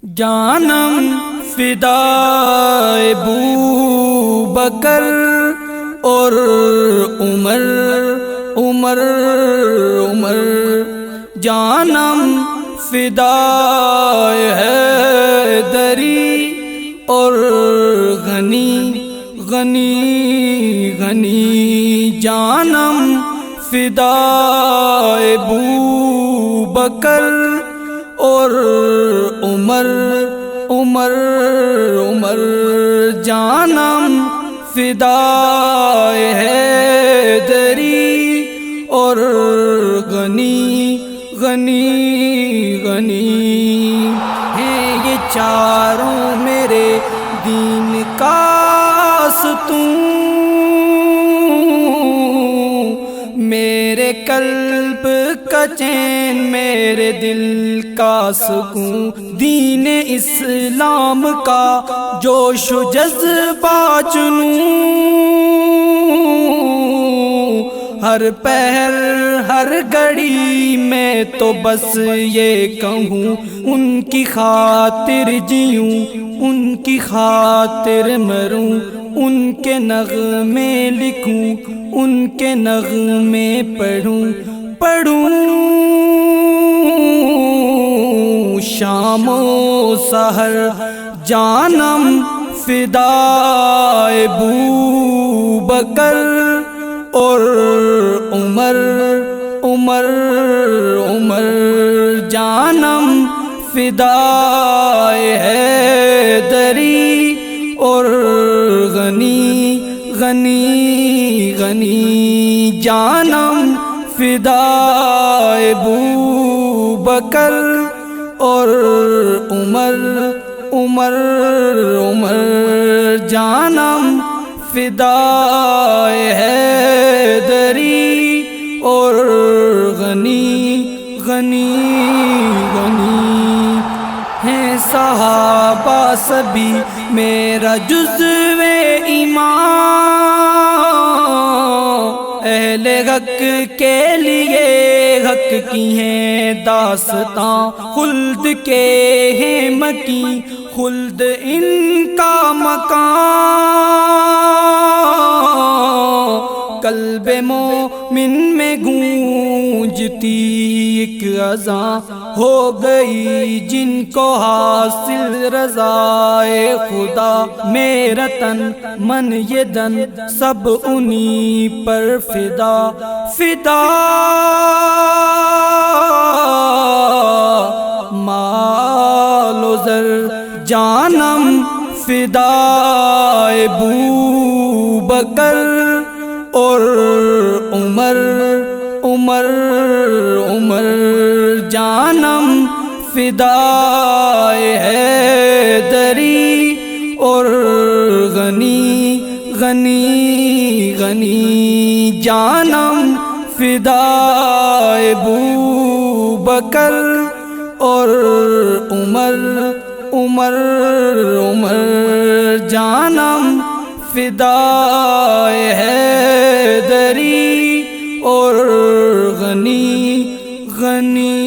جانم فدائے ابوبکر اور عمر عمر عمر، جانم فدائے حیدری اور غنی غنی غنی، جانم فدائے ابوبکر اور عمر عمر عمر، جانم فدائے حیدری اور غنی غنی غنی، ہیں یہ چاروں میرے دین کا ستون، میرے قلب کا چین میرے دل کا سکون، دین اسلام کا جوش و جذبہ جنون، ہر پہر ہر گھڑی میں تو بس یہ کہوں، ان کی خاطر جیوں ان کی خاطر مروں، ان کے نغمے لکھوں ان کے نغمے پڑھوں پڑھوں، شام و سحر جانم فدائے ابوبکر اور عمر عمر عمر، جانم فدائے حیدری اور غنی غنی غنی، جانم فدائے ابوبکر اور عمر عمر عمر، جانم فدائے حیدری اور غنی غنی غنی، ہیں صحابہ سبھی میرا جزو ایمان، اہل حق کے لیے حق کی ہیں داستاں، خلد کے ہیں مکی خلد ان کا مکان، قلب مومن میں گونجتی ایک اذان، ہو گئی جن کو حاصل رضائے خدا، میرا تن من یہ دن سب انہی پر فدا فدا، مال و زر جانم فدائے ابوبکر اور عمر عمر عمر، جانم فدائے حیدری اور غنی غنی غنی، جانم فدائے ابوبکر اور عمر عمر عمر، جانم فدائے حیدری اور غنی غنی